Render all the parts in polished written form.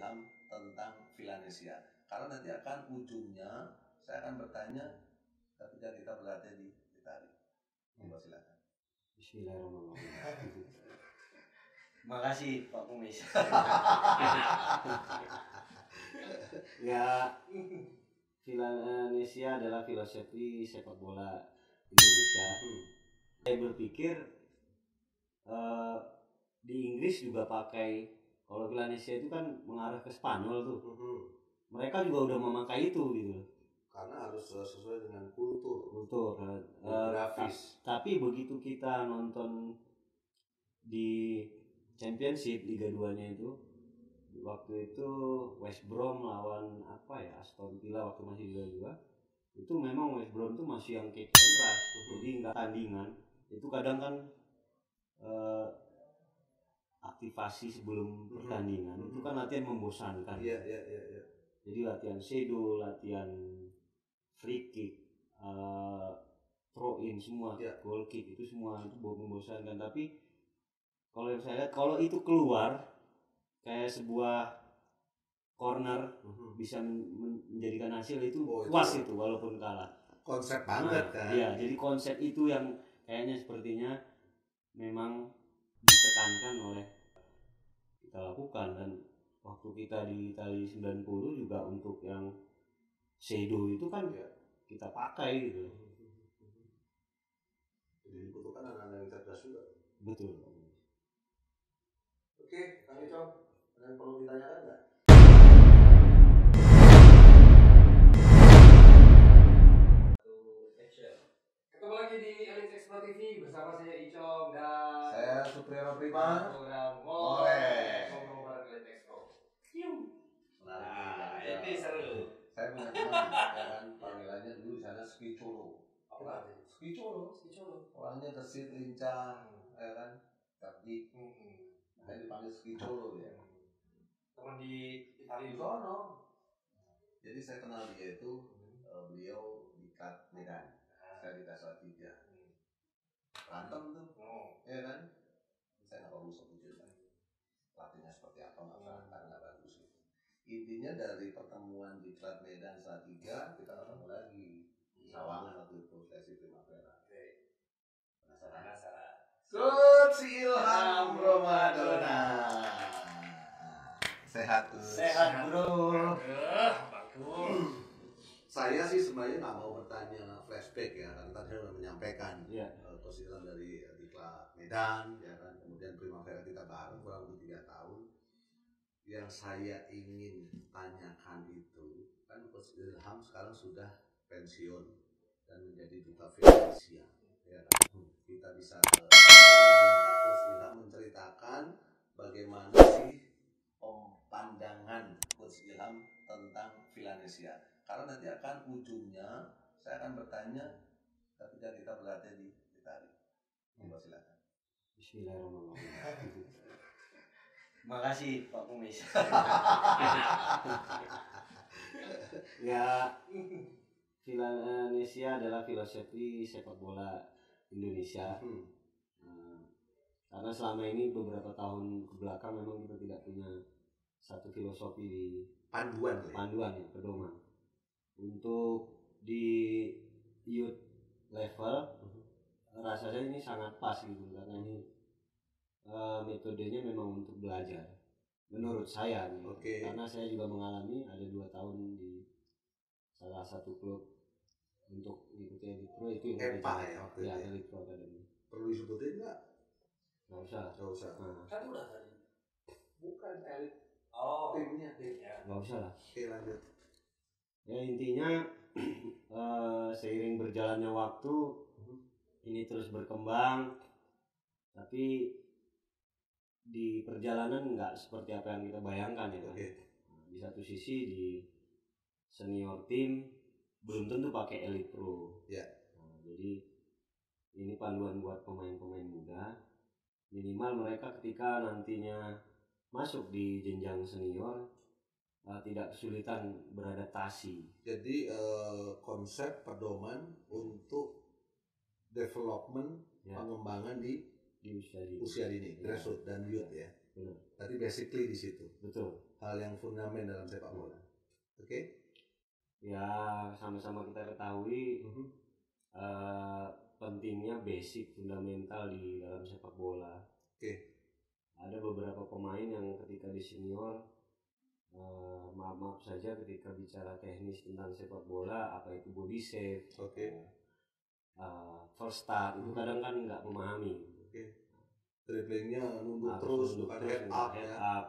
Ilham tentang Villanesia. Karena nanti akan ujungnya saya akan bertanya ketika kita berada di Italia. Silakan. Bismillahirrahmanirrahim. Makasih Pak Kumis. Ya, Villanesia adalah filosofi sepak bola Indonesia. Saya berpikir di Inggris juga pakai, kalau Villanesia itu kan mengarah ke Spanyol tuh. Mereka juga udah memakai itu gitu. Karena harus sesuai dengan kultur grafis. Tapi begitu kita nonton di Championship Liga 2-nya itu, waktu itu West Brom lawan Aston Villa waktu masih Liga 2, itu memang West Brom tuh masih yang kick and rush, jadi nggak tandingan. Itu kadang kan aktivasi sebelum pertandingan itu kan latihan membosankan. Iya. Jadi latihan shadow, latihan free kick, throw in semua, goal kick itu semua itu membosankan. Tapi kalau yang saya lihat, kalau itu keluar kayak sebuah corner bisa menjadikan hasil itu puas itu walaupun kalah. Konsep banget kan. Iya, jadi konsep itu yang kayaknya sepertinya memang ditekankan oleh kita lakukan. Dan waktu kita di Italia 90 juga untuk yang shadow itu kan kita pakai gitu. Jadi dibutuhkan anak-anak yang cerdas juga. Betul. Oke, Kang Icong, ada yang perlu ditanyakan nggak? Ketemu lagi di Elite Explore TV bersama saya Icong dan saya Supriyono Prima. Program Ngobrol bareng Elite Explore. Nah, ini seru. Saya punya teman, ya kan, panggilannya dulu di sana Skicolo. Apa itu? Skicolo. Orangnya gesit, lincah, ya kan, cerdik. Saya dipanggil Skicolo ya. Teman di Italia Di sono. Jadi saya kenal dia itu, beliau di Club Medan. Saya di Salatiga. Berantem tuh, ya kan? Saya nggak bagus sebutnya. Pelatihnya seperti apa nggak bagus gitu. Intinya dari pertemuan di Club Medan Salatiga kita ketemu lagi di Sawangan waktu itu sesi Primavera. Penasaran? Si Ilham Ramadona. Sehat bro. Bagus. Saya sih sebenarnya nggak mau bertanya flashback ya, karena tadi saya sudah menyampaikan Coach Ilham dari Diklat Medan, ya kan, kemudian Primavera kita bareng kurang lebih 3 tahun. Yang saya ingin tanyakan itu kan Coach Ilham sekarang sudah pensiun dan menjadi duta Villanesia, ya kan. Kita bisa minta Coach Ilham menceritakan bagaimana sih pandangan Coach Ilham tentang Villanesia. Karena nanti akan ujungnya saya akan bertanya ketika kita berada di Italia. Silakan. Bismillahirrahmanirrahim. Makasih Pak Kumis. Ya, Villanesia adalah filosofi sepak bola Indonesia. Karena selama ini beberapa tahun kebelakang memang kita tidak punya satu filosofi di panduan ya, pedoman. Untuk di youth level rasanya ini sangat pas gitu, karena ini metodenya memang untuk belajar menurut saya nih. Karena saya juga mengalami ada 2 tahun di salah satu klub untuk mengikuti Elite Pro itu yang Elite Pro Academy. Perlu disebutin nggak? Nggak usah. Kan udah tadi. Bukan Elite. Timnya. Nggak usah lah. Oke, lanjut. Ya intinya seiring berjalannya waktu ini terus berkembang, tapi di perjalanan nggak seperti apa yang kita bayangkan ya kan. Di satu sisi di senior tim belum tentu pakai Elite Pro. Jadi ini panduan buat pemain-pemain muda, minimal mereka ketika nantinya masuk di jenjang senior tidak kesulitan beradaptasi. Jadi konsep pedoman untuk development pengembangan di usia dini, grassroots dan youth ya. Betul. Tadi basically di situ. Betul. hal yang fundamental dalam sepak bola. Oke? Ya sama-sama kita ketahui pentingnya basic fundamental di dalam sepak bola. Oke. Ada beberapa pemain yang ketika di senior maaf saja ketika bicara teknis tentang sepak bola, apa itu body shape, first start itu kadang kan nggak memahami. Dribblingnya nunduk terus, bukan head up,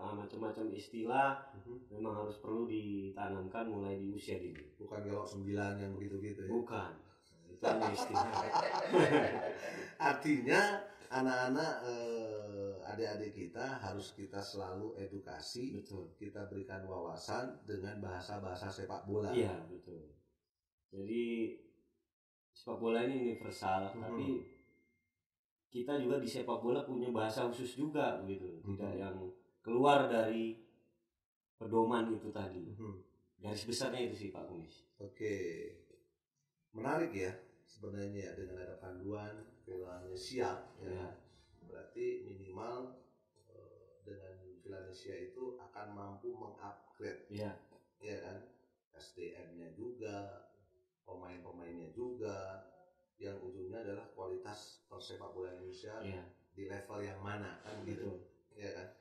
macam-macam istilah memang harus perlu ditanamkan mulai di usia dini. Bukan gelok 9 yang begitu-gitu ya? Bukan, itu hanya istilah. Artinya anak-anak adik-adik kita harus kita selalu edukasi. Betul. Kita berikan wawasan dengan bahasa-bahasa sepak bola. Iya, betul. Jadi sepak bola ini universal, tapi kita juga di sepak bola punya bahasa khusus juga gitu, tidak yang keluar dari pedoman itu tadi. Garis besarnya itu sih Pak Kumis. Oke, menarik ya sebenarnya dengan ada panduan Villanesia ya. Berarti minimal dengan Villanesia itu akan mampu mengupgrade ya kan, SDM-nya juga, pemain-pemainnya juga, yang ujungnya adalah kualitas persepak bola Indonesia di level yang mana kan gitu ya kan.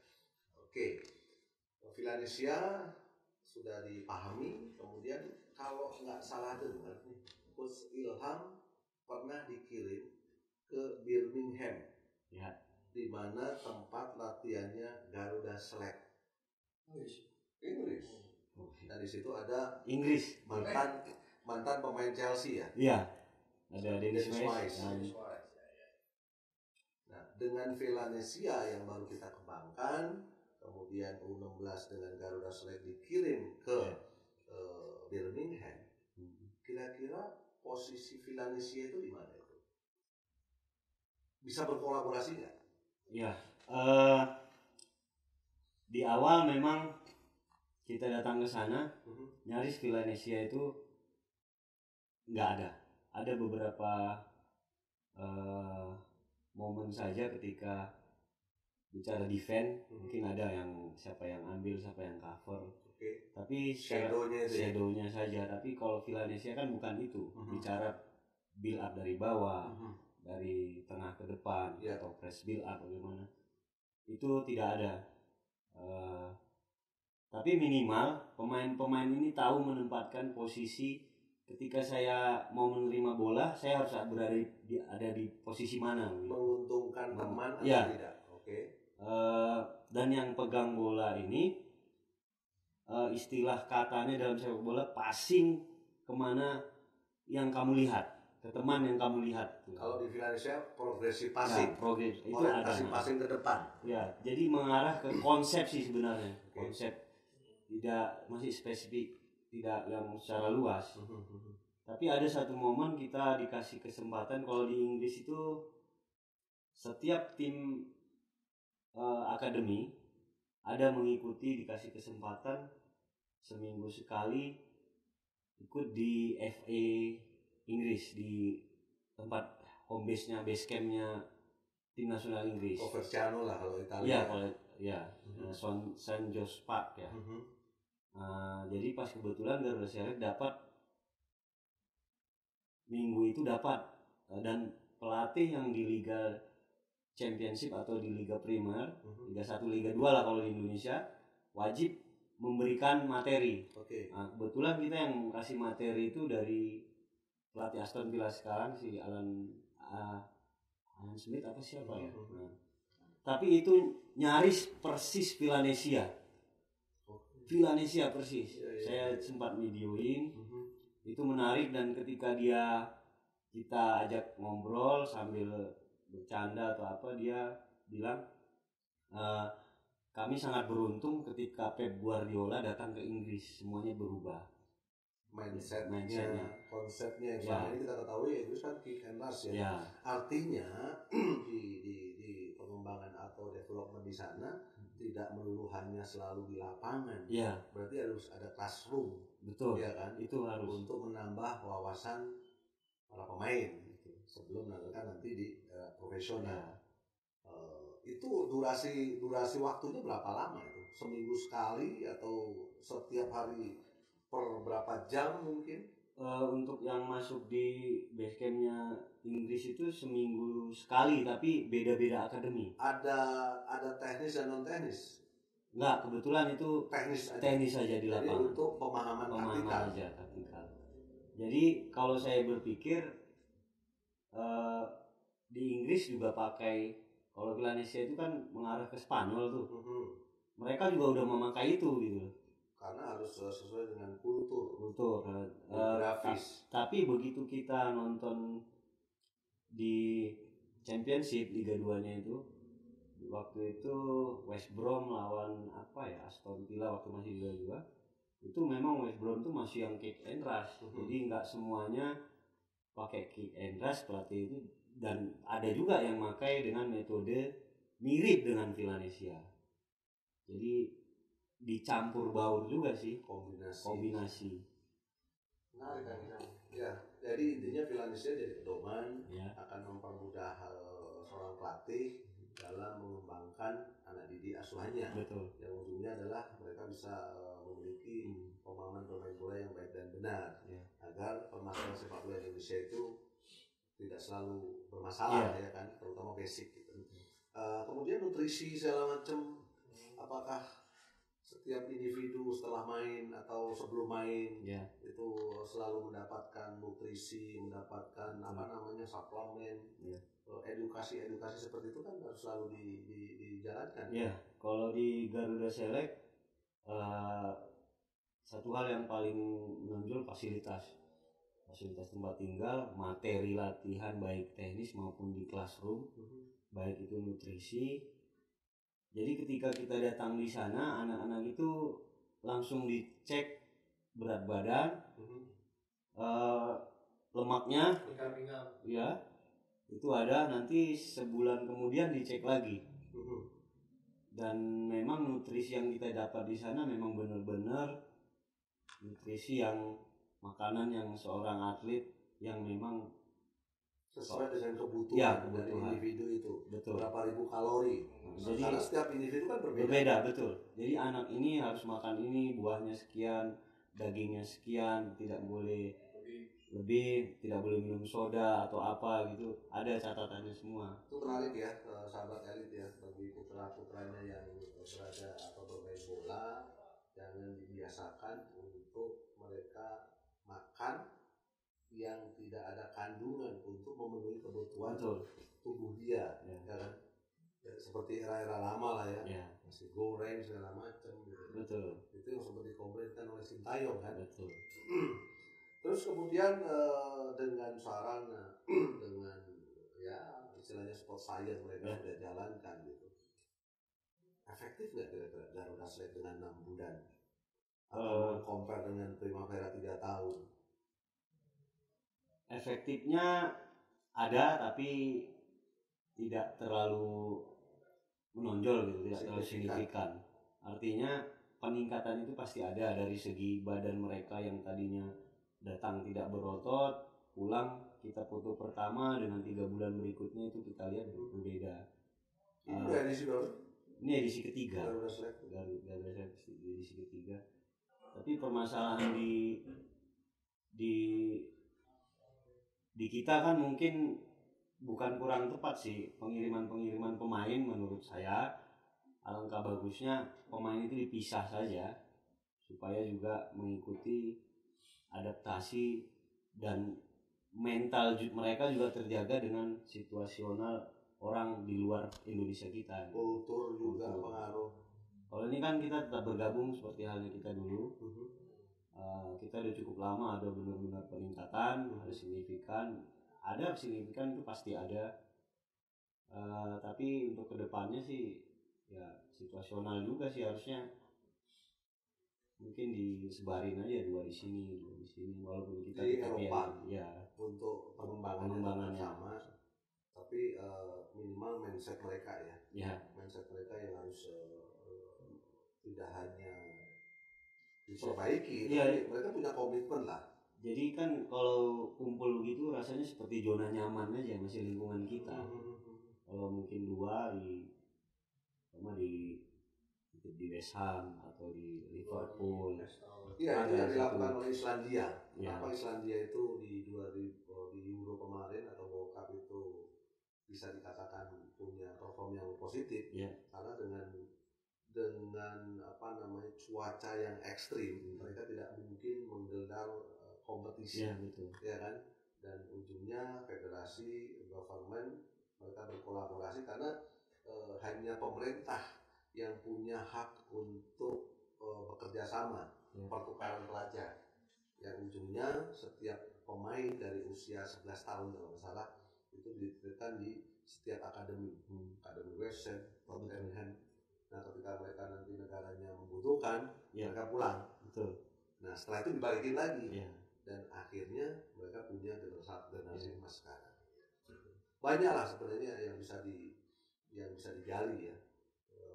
Oke, Villanesia sudah dipahami. Kemudian kalau nggak salah dengar nih, Coach Ilham pernah dikirim ke Birmingham di mana tempat latihannya Garuda Select Inggris. Dan di situ ada Inggris mantan pemain Chelsea ya. Iya. Ada Dennis Wise. Nah, dengan Villanesia yang baru kita kembangkan, kemudian U16 dengan Garuda Select dikirim ke Birmingham, kira-kira posisi Villanesia itu di mana itu? Bisa berkolaborasi nggak? Ya, di awal memang kita datang ke sana, nyaris Villanesia itu nggak ada. Ada beberapa momen saja ketika bicara defense, mungkin ada yang siapa yang ambil, siapa yang cover. Tapi shadownya saja. Tapi kalau Villanesia kan bukan itu, bicara build up dari bawah, dari tengah ke depan, atau press build up bagaimana, itu tidak ada. Tapi minimal pemain-pemain ini tahu menempatkan posisi. Ketika saya mau menerima bola, saya harus ada di posisi mana? Menguntungkan teman atau tidak? Dan yang pegang bola ini, istilah katanya dalam sepak bola, passing kemana yang kamu lihat, ke teman yang kamu lihat. Kalau di Villanesia progresif passing, itu ada passing ke depan. Ya, jadi mengarah ke konsep sih sebenarnya, konsep tidak masih spesifik. Tidak yang secara luas. Tapi ada satu momen kita dikasih kesempatan. Kalau di Inggris itu setiap tim akademi ada mengikuti, dikasih kesempatan seminggu sekali ikut di FA Inggris, di tempat home base-nya, base camp-nya tim nasional Inggris. Coverciano lah kalau Italia. St. George Park ya. Jadi pas kebetulan Garuda Select dapat minggu itu dan pelatih yang di Liga Championship atau di Liga Premier, Liga 1, Liga 2 lah kalau di Indonesia, wajib memberikan materi. Kebetulan kita yang kasih materi itu dari pelatih Aston Villa sekarang, si Alan Smith apa siapa ya. Tapi itu nyaris persis Villanesia persis. Saya sempat videoin, itu menarik. Dan ketika kita ajak ngobrol sambil bercanda atau apa, dia bilang kami sangat beruntung ketika Pep Guardiola datang ke Inggris, semuanya berubah. Mindsetnya, konsepnya yang selama ini kita ketahui Inggris kan kick and rush ya. Artinya di pengembangan atau development di sana tidak melulu hanya selalu di lapangan. Berarti harus ada classroom. Betul. Ya kan? Itu harus untuk menambah wawasan para pemain sebelum menampilkan nanti di profesional. Itu durasi waktunya berapa lama itu? seminggu sekali atau setiap hari per berapa jam mungkin? Untuk yang masuk di basecampnya Inggris itu seminggu sekali, tapi beda-beda akademi. Ada teknis dan non teknis? Enggak, kebetulan itu teknis saja di lapangan. Jadi untuk pemahaman taktikal aja, taktikal. Jadi kalau saya berpikir di Inggris juga pakai, kalau Villanesia itu kan mengarah ke Spanyol tuh. Mereka juga udah memakai itu gitu. Karena harus sesuai dengan kultur grafis. Tapi begitu kita nonton di Championship Liga 2-nya itu, waktu itu West Brom lawan Aston Villa waktu masih Liga 2, itu memang West Brom tuh masih yang kick and rush. Jadi nggak semuanya pakai kick and rush pelatih itu, dan ada juga yang pakai dengan metode mirip dengan Villanesia. Jadi dicampur baur juga sih, kombinasi. Menarik kan? Ya, jadi intinya Villanesia jadi pedoman, akan mempermudah seorang pelatih dalam mengembangkan anak didik asuhannya. Betul. Yang ujungnya adalah mereka bisa memiliki pemahaman bermain bola yang baik dan benar, agar permasalahan sepak bola Indonesia itu tidak selalu bermasalah, ya kan, terutama basic gitu. Kemudian nutrisi segala macam, apakah setiap individu setelah main atau sebelum main itu selalu mendapatkan nutrisi, mendapatkan suplemen, edukasi seperti itu kan harus selalu dijalankan. Kalau di Garuda Select satu hal yang paling menonjol fasilitas tempat tinggal, materi latihan baik teknis maupun di classroom, baik itu nutrisi. Jadi ketika kita datang di sana, anak-anak itu langsung dicek berat badan, lemaknya, itu ada, nanti sebulan kemudian dicek lagi. Dan memang nutrisi yang kita dapat di sana memang benar-benar nutrisi yang makanan yang seorang atlet yang memang sesuai dengan kebutuhan dari individu itu. Betul. Berapa ribu kalori. Jadi, karena setiap individu kan berbeda. Betul. Jadi anak ini harus makan ini, buahnya sekian, dagingnya sekian, tidak boleh lebih, tidak boleh minum soda atau apa gitu. Ada catatannya semua. Itu menarik ya, sahabat elit ya, bagi putra-putranya yang berada atau bermain bola, jangan dibiasakan untuk mereka makan yang tidak ada kandungan untuk memenuhi kebutuhan tubuh dia, kan? Ya, seperti era-era lama lah ya, nasi goreng segala macam gitu. Betul. Itu yang sempat dikomplainkan oleh Sintayong kan. Betul. Terus kemudian dengan sarana, dengan istilahnya sport science mereka sudah jalankan gitu. Efektif nggak kira-kira Garuda Select dengan 6 bulan? Atau compare dengan Primavera 3 tahun? Efektifnya ada, tapi tidak terlalu menonjol gitu, tidak terlalu signifikan. Artinya peningkatan itu pasti ada dari segi badan mereka yang tadinya datang tidak berotot, pulang kita foto pertama dengan 3 bulan berikutnya itu kita lihat berbeda. Ini edisi berapa? Ini edisi ketiga. Garuda Select edisi ketiga. Tapi permasalahan di kita kan mungkin bukan kurang tepat sih, pengiriman pemain menurut saya. Alangkah bagusnya pemain itu dipisah saja supaya juga mengikuti adaptasi dan mental mereka juga terjaga dengan situasional orang di luar Indonesia kita. Kultur juga pengaruh. Kalau ini kan kita tetap bergabung seperti halnya kita dulu. Kita udah cukup lama, ada benar-benar peningkatan, ada signifikan itu pasti ada. Tapi untuk kedepannya sih ya situasional juga sih, harusnya mungkin disebarin aja, dua di sini walaupun kita di Eropa ya untuk pengembangannya sama, tapi minimal mindset mereka mindset mereka yang harus tidak hanya diperbaiki, tapi mereka punya komitmen lah. Jadi kan kalau kumpul begitu rasanya seperti zona nyaman aja, masih lingkungan kita. Kalau mungkin dua di di West Ham atau di Liverpool. Iya, itu yang dilakukan oleh Islandia. Ya. Apa Islandia itu di Euro kemarin atau World Cup itu bisa dikatakan punya perform yang positif, ya. Karena dengan cuaca yang ekstrim, mereka tidak mungkin menggelar kompetisi, ya, betul. Ya kan? Dan ujungnya federasi, government mereka berkolaborasi karena hanya pemerintah yang punya hak untuk bekerja sama, pertukaran pelajar. Yang ujungnya setiap pemain dari usia 11 tahun kalau nggak salah itu dititipkan di setiap akademi, akademi West Ham, Tottenham. Nah, ketika mereka nanti negaranya membutuhkan, mereka pulang. Betul. Nah, setelah itu dibalikin lagi. Dan akhirnya mereka punya generasi emas sekarang. Banyaklah sebenarnya yang bisa digali ya,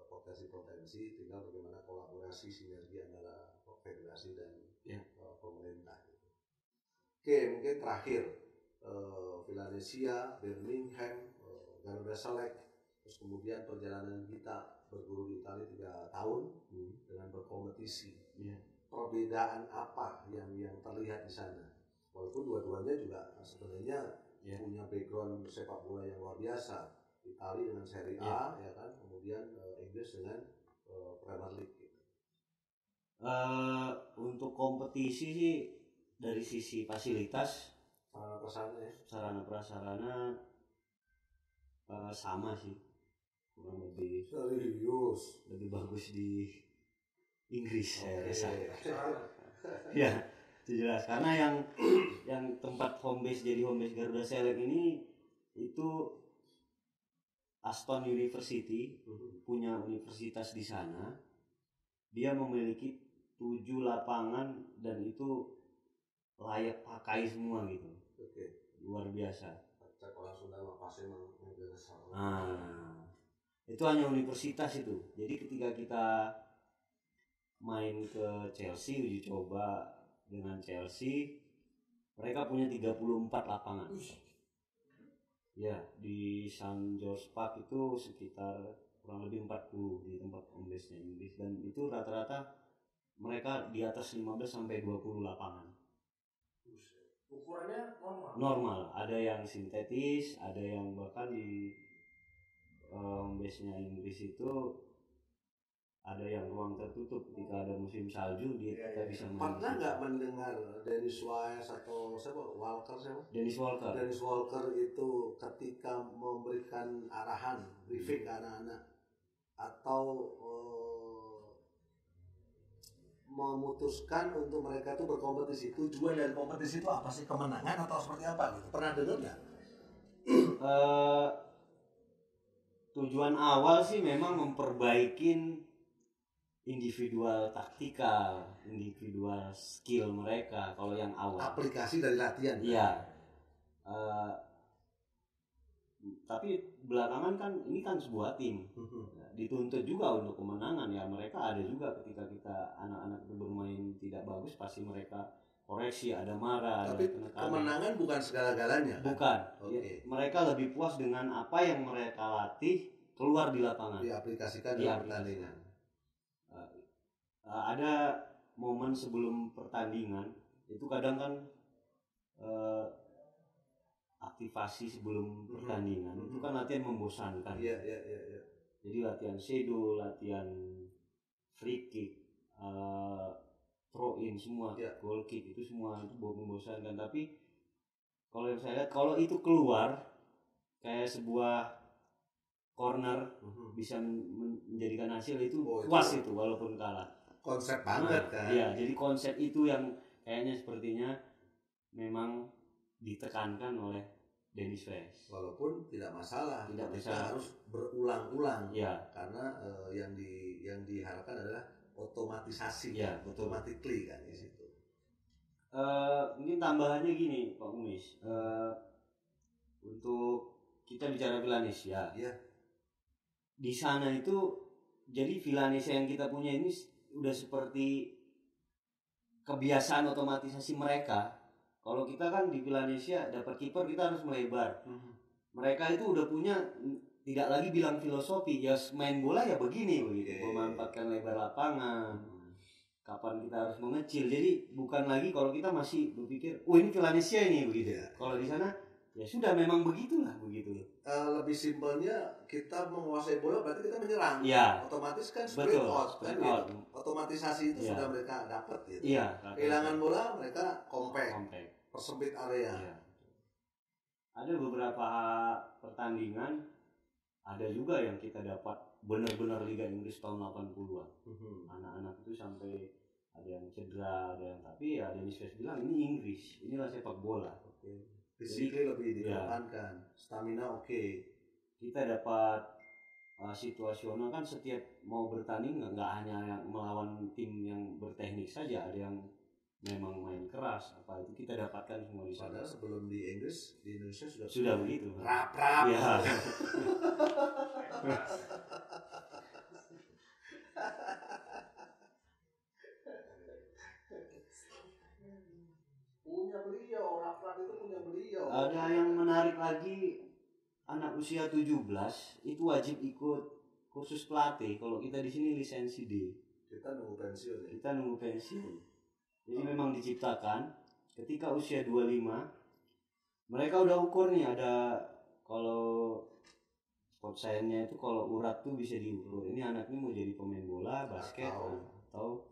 potensi-potensi, tinggal bagaimana kolaborasi sinergi antara federasi dan pemerintah. Oke, mungkin terakhir Villanesia, Birmingham, Garuda Select, terus kemudian perjalanan kita berguru di Italia 3 tahun dengan berkompetisi. Perbedaan apa yang terlihat di sana? Walaupun dua-duanya juga sebenarnya punya background sepak bola yang luar biasa. Italia dengan Serie A, ya kan, kemudian Inggris dengan Premier League. Gitu. Untuk kompetisi sih dari sisi fasilitas, sarana prasarana sama sih, kurang lebih serius, lebih bagus di Inggris saya rasa. Ya, itu jelas karena yang tempat home base jadi home base Garuda Select ini itu Aston University, punya universitas di sana. Dia memiliki 7 lapangan dan itu layak pakai semua gitu. Luar biasa. Orang Sunda mah pasti itu hanya universitas itu. Jadi ketika kita main ke Chelsea, uji coba dengan Chelsea, mereka punya 34 lapangan. Ya, di St. George Park itu sekitar kurang lebih 40 di tempat home base-nya Inggris, dan itu rata-rata mereka di atas 15 sampai 20 lapangan. Ukurannya normal, ada yang sintetis, ada yang bahkan di home base-nya Inggris itu ada yang ruang tertutup. Ketika ada musim salju kita bisa main. Pernah nggak mendengar Dennis Wise atau Walker Dennis Walker itu ketika memberikan arahan, briefing ke anak-anak atau memutuskan untuk mereka itu berkompetisi, tujuan dari kompetisi itu apa sih? Kemenangan atau seperti apa gitu? Pernah dengar nggak? Tujuan awal sih memang memperbaikin individual taktikal, individual skill mereka. Kalau yang awal aplikasi dari latihan. Iya. Tapi belakangan kan ini kan sebuah tim, dituntut juga untuk kemenangan ya. Mereka ada juga ketika kita anak-anak itu bermain tidak bagus, pasti mereka koreksi, ada marah. Tapi kemenangan bukan segala-galanya. Bukan. Ya, mereka lebih puas dengan apa yang mereka latih keluar di lapangan. Diaplikasikan dalam pertandingan. Ada momen sebelum pertandingan itu kadang kan aktivasi sebelum pertandingan itu kan latihan membosankan. Iya. Jadi latihan shadow, latihan free kick, throw in semua, goal kick itu semua itu membosankan. Tapi kalau saya lihat kalau itu keluar kayak sebuah corner bisa menjadikan hasil itu puas itu walaupun kalah. Konsep banget kan. Iya, jadi konsep itu yang kayaknya sepertinya memang ditekankan oleh Dennis West. Walaupun tidak masalah, kita harus berulang-ulang. Ya. Karena yang diharapkan adalah otomatisasi, automatically kan di situ. Mungkin tambahannya gini, Pak Umis. Untuk kita bicara Villanesia. Iya. Di sana itu jadi Villanesia yang kita punya ini udah seperti kebiasaan otomatisasi mereka. Kalau kita kan di Villanesia dapat kiper kita harus melebar. Mereka itu udah punya tidak lagi bilang filosofi, ya main bola ya begini begitu, memanfaatkan lebar lapangan, kapan kita harus mengecil. Jadi bukan lagi kalau kita masih berpikir, oh ini Villanesia ini begitu. Kalau di sana ya sudah memang begitulah begitu. Lebih simpelnya kita menguasai bola berarti kita menyerang. Ya. Otomatis kan sprint out kan gitu. Otomatisasi itu sudah mereka dapat gitu. Iya. Kehilangan bola mereka compact. Persempit area. Ya. Ada beberapa pertandingan, ada juga yang kita dapat benar-benar Liga Inggris tahun 80-an. Anak-anak itu sampai ada yang cedera, ada yang, tapi ya Dennis West bilang ini Inggris, inilah sepak bola. Disiplin lebih dikedepankan, stamina kita dapat situasional kan, setiap mau bertanding nggak hanya yang melawan tim yang berteknik saja, ada yang memang main keras, apa itu kita dapatkan semua di sana. Padahal sebelum di Inggris, di Indonesia sudah begitu. Rap-rap. Ya. Punya beliau, rap-rap itu punya beliau. Ada yang menarik lagi, anak usia 17 itu wajib ikut kursus pelatih. Kalau kita di sini lisensi D. Kita nunggu pensiun ya. Kita nunggu pensiun. Jadi memang diciptakan ketika usia 25 mereka udah ukur nih, ada kalau sport science-nya itu kalau urat tuh bisa diukur. Ini anak ini mau jadi pemain bola, basket atau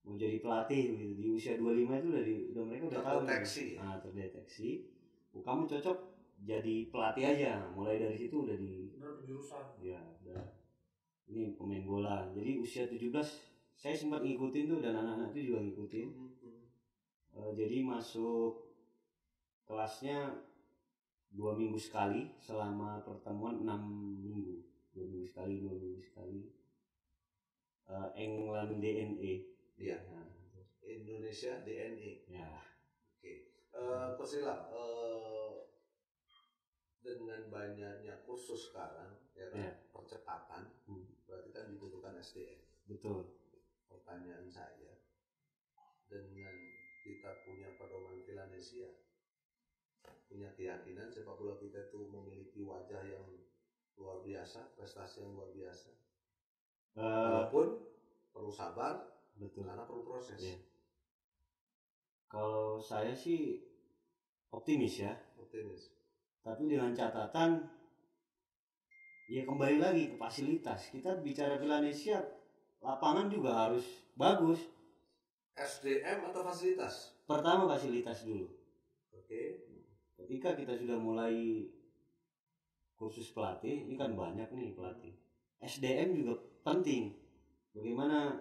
mau jadi pelatih gitu. Di usia 25 itu udah mereka udah tahu terdeteksi. Terdeteksi. Kamu cocok jadi pelatih aja. Mulai dari situ udah penjurusan. Ya, udah. Ini pemain bola. Jadi usia 17 saya sempat ngikutin tuh, dan anak-anak itu juga ngikutin. Jadi masuk kelasnya 2 minggu sekali selama pertemuan 6 minggu. 2 minggu sekali. England DNA. Iya. Indonesia DNA. Ya. Coach Ilham, dengan banyaknya kursus sekarang, ya kan, percepatan, berarti kan dibutuhkan SDM. Betul. Pertanyaan saya, dengan kita punya pedoman Villanesia, punya keyakinan sepak bola kita itu memiliki wajah yang luar biasa, prestasi yang luar biasa, walaupun perlu sabar, betul, karena perlu proses. Ya. Kalau saya sih optimis ya. Tapi dengan catatan, ya kembali lagi ke fasilitas. Kita bicara Villanesia, lapangan juga harus bagus. SDM atau fasilitas? Pertama fasilitas dulu. Ketika kita sudah mulai kursus pelatih, ini kan banyak nih pelatih. SDM juga penting. Bagaimana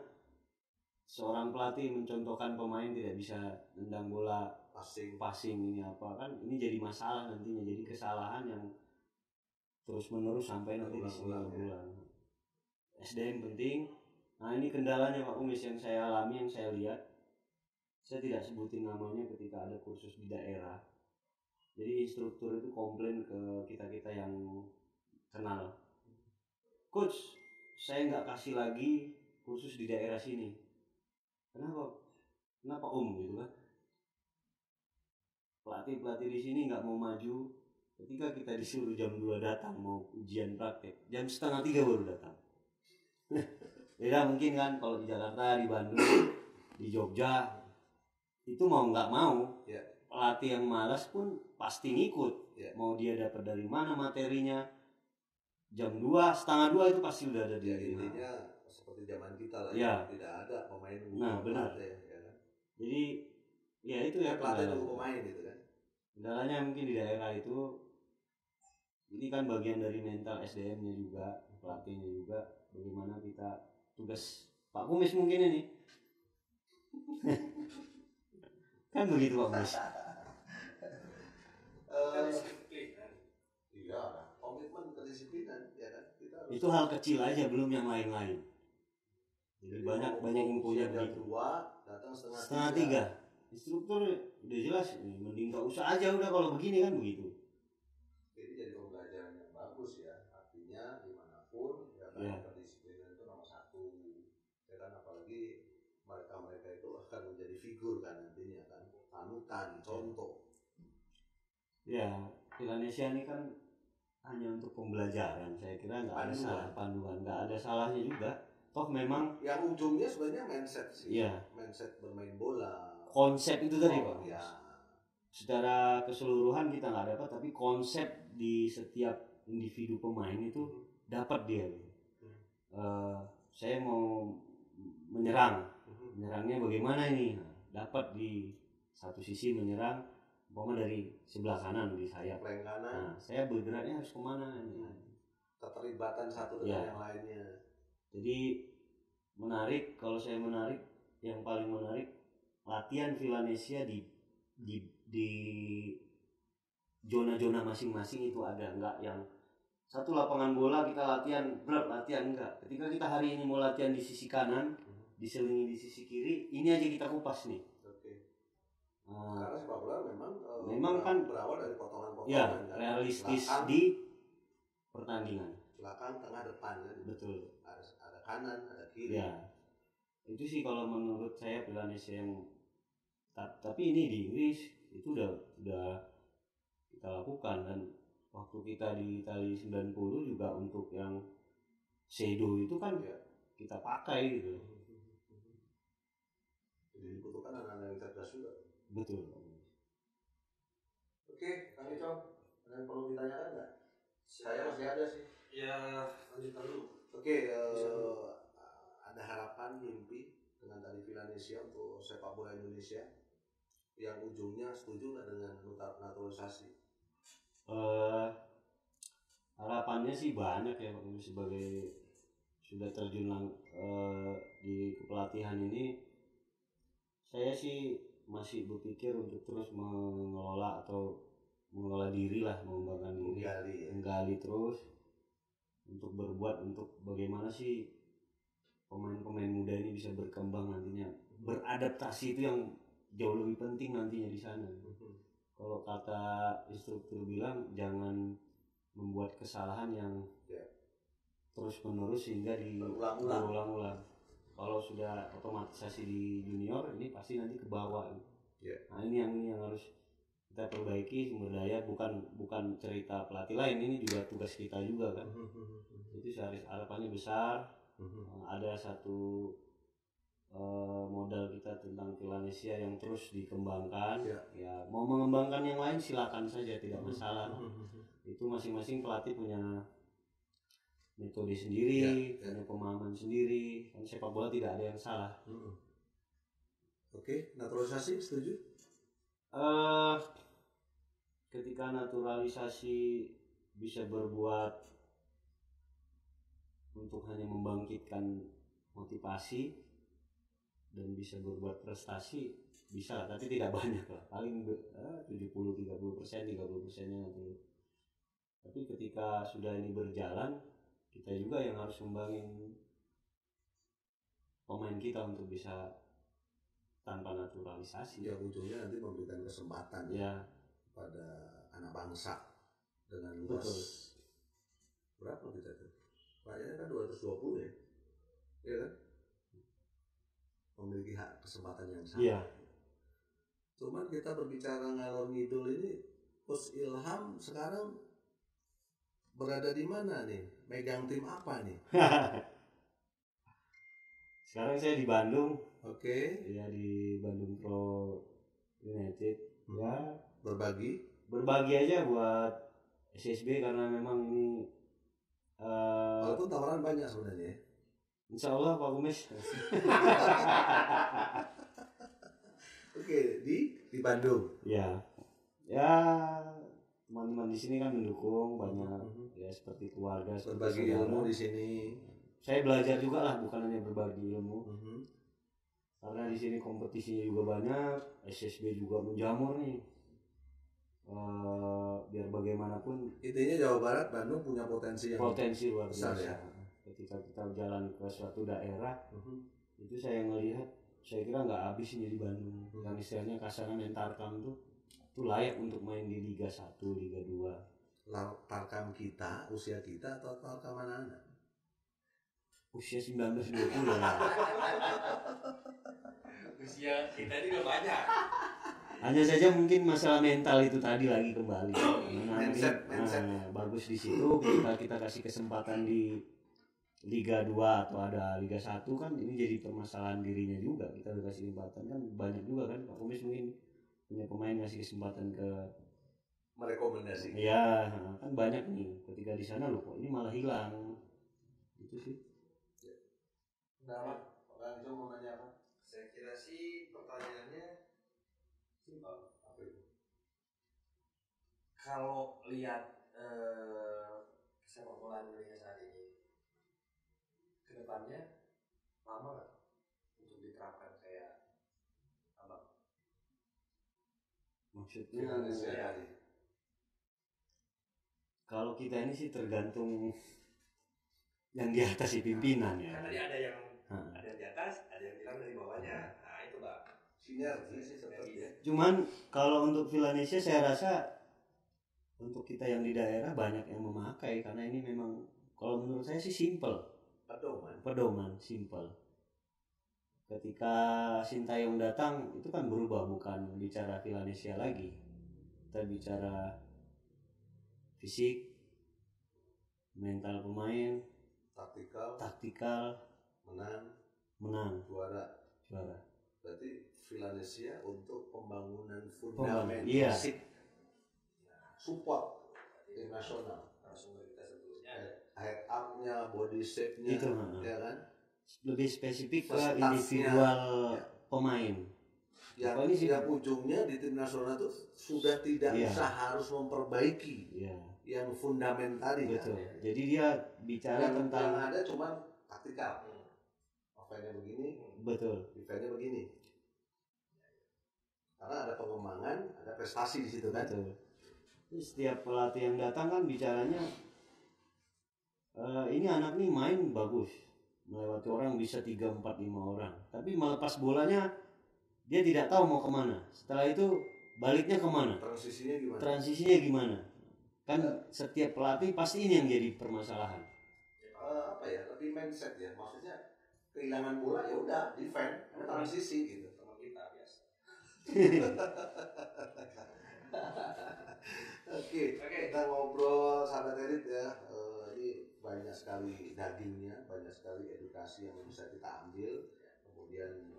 seorang pelatih mencontohkan pemain tidak bisa nendang bola passing ini apa, kan ini jadi masalah nantinya, jadi kesalahan yang terus menerus sampai nanti di bulan. SDM penting. Nah ini kendalanya Pak Umis yang saya alami, yang saya lihat. Saya tidak sebutin namanya ketika ada kursus di daerah. Jadi instruktur itu komplain ke kita-kita yang kenal. Coach, saya nggak kasih lagi kursus di daerah sini. Kenapa? Kenapa gitu kan? Pelatih-pelatih di sini nggak mau maju. Ketika kita disuruh jam 2 datang mau ujian praktek, jam 2:30 baru datang. Beda mungkin kan kalau di Jakarta, di Bandung, di Jogja, itu mau nggak mau, pelatih yang malas pun pasti ngikut. Mau dia dapat dari mana materinya, jam 2, 2:30 itu pasti udah ada di intinya seperti zaman kita lah, tidak ada pemain benar. Ya kan? Jadi ya itu ya pelatih nunggu pemain gitu kan. Kendalanya mungkin di daerah itu, ini kan bagian dari mental SDM-nya juga, pelatihnya juga, bagaimana kita tugas Pak Kumis mungkin ini. Kan begitu Pak Kumis. Iya, komitmen kedisiplinan ya kan. Kita itu hal kecil aja, belum yang lain-lain. Jadi banyak infonya begitu. 2 datang 2:30. Instruktur udah jelas, mending gak usah aja udah kalau begini kan begitu. Jadi pembelajaran yang bagus ya, artinya dimanapun ya kan, kedisiplinan itu nomor 1. Ya kan, apalagi mereka itu akan menjadi figur kan nantinya kan, panutan, contoh. Ya, Indonesia ini kan hanya untuk pembelajaran. Saya kira nggak ada salah panduan, nggak ada salahnya juga. Toh memang yang ujungnya sebenarnya mindset sih. Iya. Mindset bermain bola. Konsep itu tadi Pak. Ya. Secara keseluruhan kita nggak dapat, tapi konsep di setiap individu pemain itu dapat dia. Saya mau menyerang, menyerangnya bagaimana ini? Dapat di satu sisi menyerang, umpama dari sebelah kanan di sayap. Flank kanan. Nah, saya bergeraknya harus kemana? Keterlibatan satu dengan yang lainnya. Jadi menarik, kalau saya menarik, yang paling menarik latihan Villanesia di zona-zona masing-masing itu ada, enggak yang satu lapangan bola kita latihan enggak. Ketika kita hari ini mau latihan di sisi kanan, diselingi di sisi kiri, ini aja kita kupas nih. Karena sepak bola memang kan berawal dari potongan-potongan. Ya, realistis belakang, di pertandingan. Belakang, tengah, depan kan. Betul. Ada kanan, ada kiri. Ya. Itu sih kalau menurut saya Villanesia yang tapi ini di Inggris itu udah kita lakukan, dan waktu kita di Italia 90 juga untuk yang shadow itu kan kita pakai gitu. Jadi dibutuhkan anak-anak yang cerdas juga. Betul. Oke, Kang Icong, ada yang perlu ditanyakan nggak? Saya masih ada sih. Ya, lanjutkan dulu. Oke, ada harapan, mimpi dengan tadi Villanesia untuk sepak bola Indonesia yang ujungnya setuju nggak dengan naturalisasi? Harapannya sih banyak ya Pak, sebagai sudah terjun di kepelatihan ini. Saya sih masih berpikir untuk terus mengelola diri lah, mengembangkan diri, menggali terus untuk berbuat, untuk bagaimana sih pemain-pemain muda ini bisa berkembang nantinya, beradaptasi itu yang jauh lebih penting nantinya di sana. Kalau kata instruktur bilang jangan membuat kesalahan yang terus menerus sehingga diulang-ulang. Kalau sudah otomatisasi di junior ini pasti nanti ke bawah. Nah ini yang harus kita perbaiki, sumber daya, bukan cerita pelatih lain, ini juga tugas kita juga kan. Itu harapannya besar. Ada satu modal kita tentang Villanesia yang terus dikembangkan. Ya mau mengembangkan yang lain silakan saja, tidak masalah. Itu masing-masing pelatih punya metode sendiri, punya pemahaman sendiri. Kan sepak bola tidak ada yang salah. Oke, naturalisasi setuju? Ketika naturalisasi bisa berbuat untuk hanya membangkitkan motivasi dan bisa berbuat prestasi, bisa, tapi tidak banyak lah, paling 70-30%, 30%-nya nanti. Tapi ketika sudah ini berjalan, kita juga yang harus ngembangin pemain kita untuk bisa tanpa naturalisasi. Ya ujungnya nanti memberikan kesempatan pada anak bangsa dengan luas. Berapa kita tuh? Kayaknya kan 220 ya? Iya kan? Memiliki hak kesempatan yang sama. Iya. Cuman kita berbicara ngalor ngidul ini, Coach Ilham sekarang berada di mana nih? Megang tim apa nih? Sekarang saya di Bandung. Oke. Ya di Bandung Pro United. Ya berbagi aja buat SSB karena memang ini walaupun tawaran banyak sebenarnya. Insya Allah Pak Kumis. Oke, di Bandung. Ya teman-teman di sini kan mendukung banyak, ya seperti keluarga, berbagi ilmu di sini. Saya belajar juga lah, bukan hanya berbagi ilmu. Karena di sini kompetisinya juga banyak, SSB juga menjamur nih. Biar bagaimanapun intinya Jawa Barat, Bandung punya potensi luar biasa ya. Ketika kita jalan ke suatu daerah, itu saya ngelihat, saya kira nggak habis ini di Bandung. Yang istilahnya kasarnya Tarkam itu layak untuk main di Liga 1, Liga 2. Tarkam kita, usia kita atau Tarkam anak-anak? Usia 19-20 ya. Usia kita juga banyak. Hanya saja mungkin masalah mental itu tadi lagi kembali. Mindset. Bagus di situ ketika kita kasih kesempatan di Liga 2 atau ada Liga 1 kan ini jadi permasalahan dirinya juga. Kita udah kasih kesempatan kan banyak juga kan Pak Komis mungkin punya pemain ngasih kesempatan ke merekomendasi. Iya, kan banyak nih. Ketika di sana loh kok ini malah hilang. Itu sih. Nah, Kang Ijo mau nanya apa? Saya kira sih pertanyaannya simpel. Apa itu? Kalau lihat sepak bola Indonesia saat ini, kedepannya lama nggak untuk diterapkan kayak Abang? Maksudnya ya. Kalau kita ini sih tergantung yang di atas si pimpinan ya. Kan tadi ada yang di atas, ada yang bilang dari bawahnya. Nah itu Pak. Sinergi sih seperti ya. Cuman kalau untuk Villanesia saya rasa untuk kita yang di daerah banyak yang memakai karena ini memang kalau menurut saya sih simple. Pedoman simple. Ketika Sintayong datang itu kan berubah, bukan bicara Villanesia lagi. Kita bicara fisik, mental pemain, taktikal, menang, juara. Berarti Villanesia untuk pembangunan fundament fisik, support tim nasional. Narasumber kita sebelumnya head up-nya, body shape-nya, itu ya kan? Lebih spesifik ke individual pemain. Yang ujungnya di tim nasional itu sudah tidak usah harus memperbaiki yang fundament tadi. Betul. Kan? Jadi dia bicara tentang yang ada cuma taktikal. Offense-nya begini, betul. defense-nya begini. Karena ada pengembangan, ada prestasi di situ kan. Betul. Jadi setiap pelatih yang datang kan bicaranya ini anak nih main bagus. Melewati orang bisa 3, 4, 5 orang. Tapi melepas bolanya dia tidak tahu mau kemana. Setelah itu baliknya kemana? Transisinya gimana? Kan setiap pelatih pasti ini yang jadi permasalahan. Lebih mindset ya. Maksudnya kehilangan bola ya udah defend, transisi gitu. teman kita biasa. Oke, kita ngobrol sahabat elit ya. Ini banyak sekali dagingnya, banyak sekali edukasi yang bisa kita ambil. Kemudian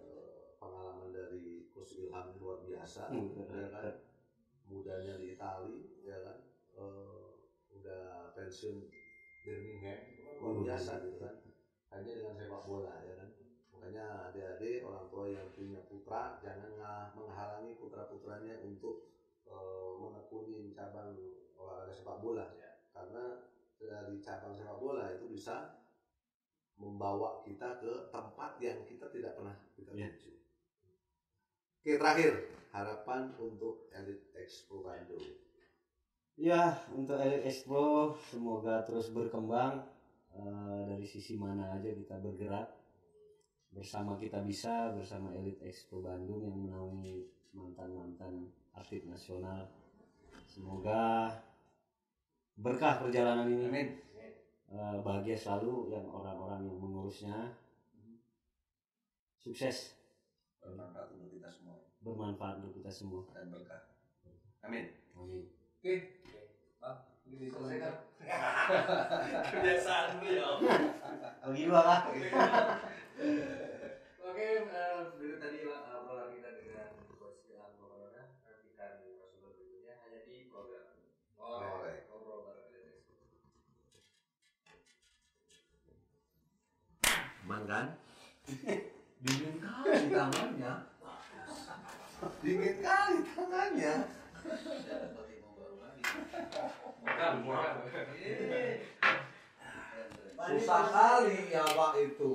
pengalaman dari Coach Ilham luar biasa, ya kan? Mudanya di Itali, ya kan? Udah pensiun Birmingham, luar biasa gitu kan? Hanya dengan sepak bola, ya kan? Makanya adik-adik, orang tua yang punya putra jangan menghalangi putra-putranya untuk menekuni cabang olahraga sepak bola, karena dari cabang sepak bola itu bisa membawa kita ke tempat yang kita tidak pernah kita tuju. Oke, terakhir harapan untuk Elite Expo Bandung. Ya, untuk Elite Expo semoga terus berkembang, dari sisi mana aja kita bergerak. Bersama kita bisa, bersama Elite Expo Bandung yang menaungi mantan-mantan atlet nasional. Semoga berkah perjalanan ini. Amin. Bahagia selalu yang orang-orang yang mengurusnya. Sukses. Bermanfaat untuk kita semua. Bermanfaat untuk kita semua. Dan berkah. Amin. Amin. Oke. Ini diselesaikan. Kebiasaanmu ya. Bagi dua lah. Oke, dari tadi obrolan kita dengan Coach Ilham Corona. Nantikan narasumber berikutnya hanya di program Ngobrol Bareng Elite Expo. Aman kan? Dingin kali tangannya. Dingin kali tangannya. Bukan. Susah kali ya Pak itu.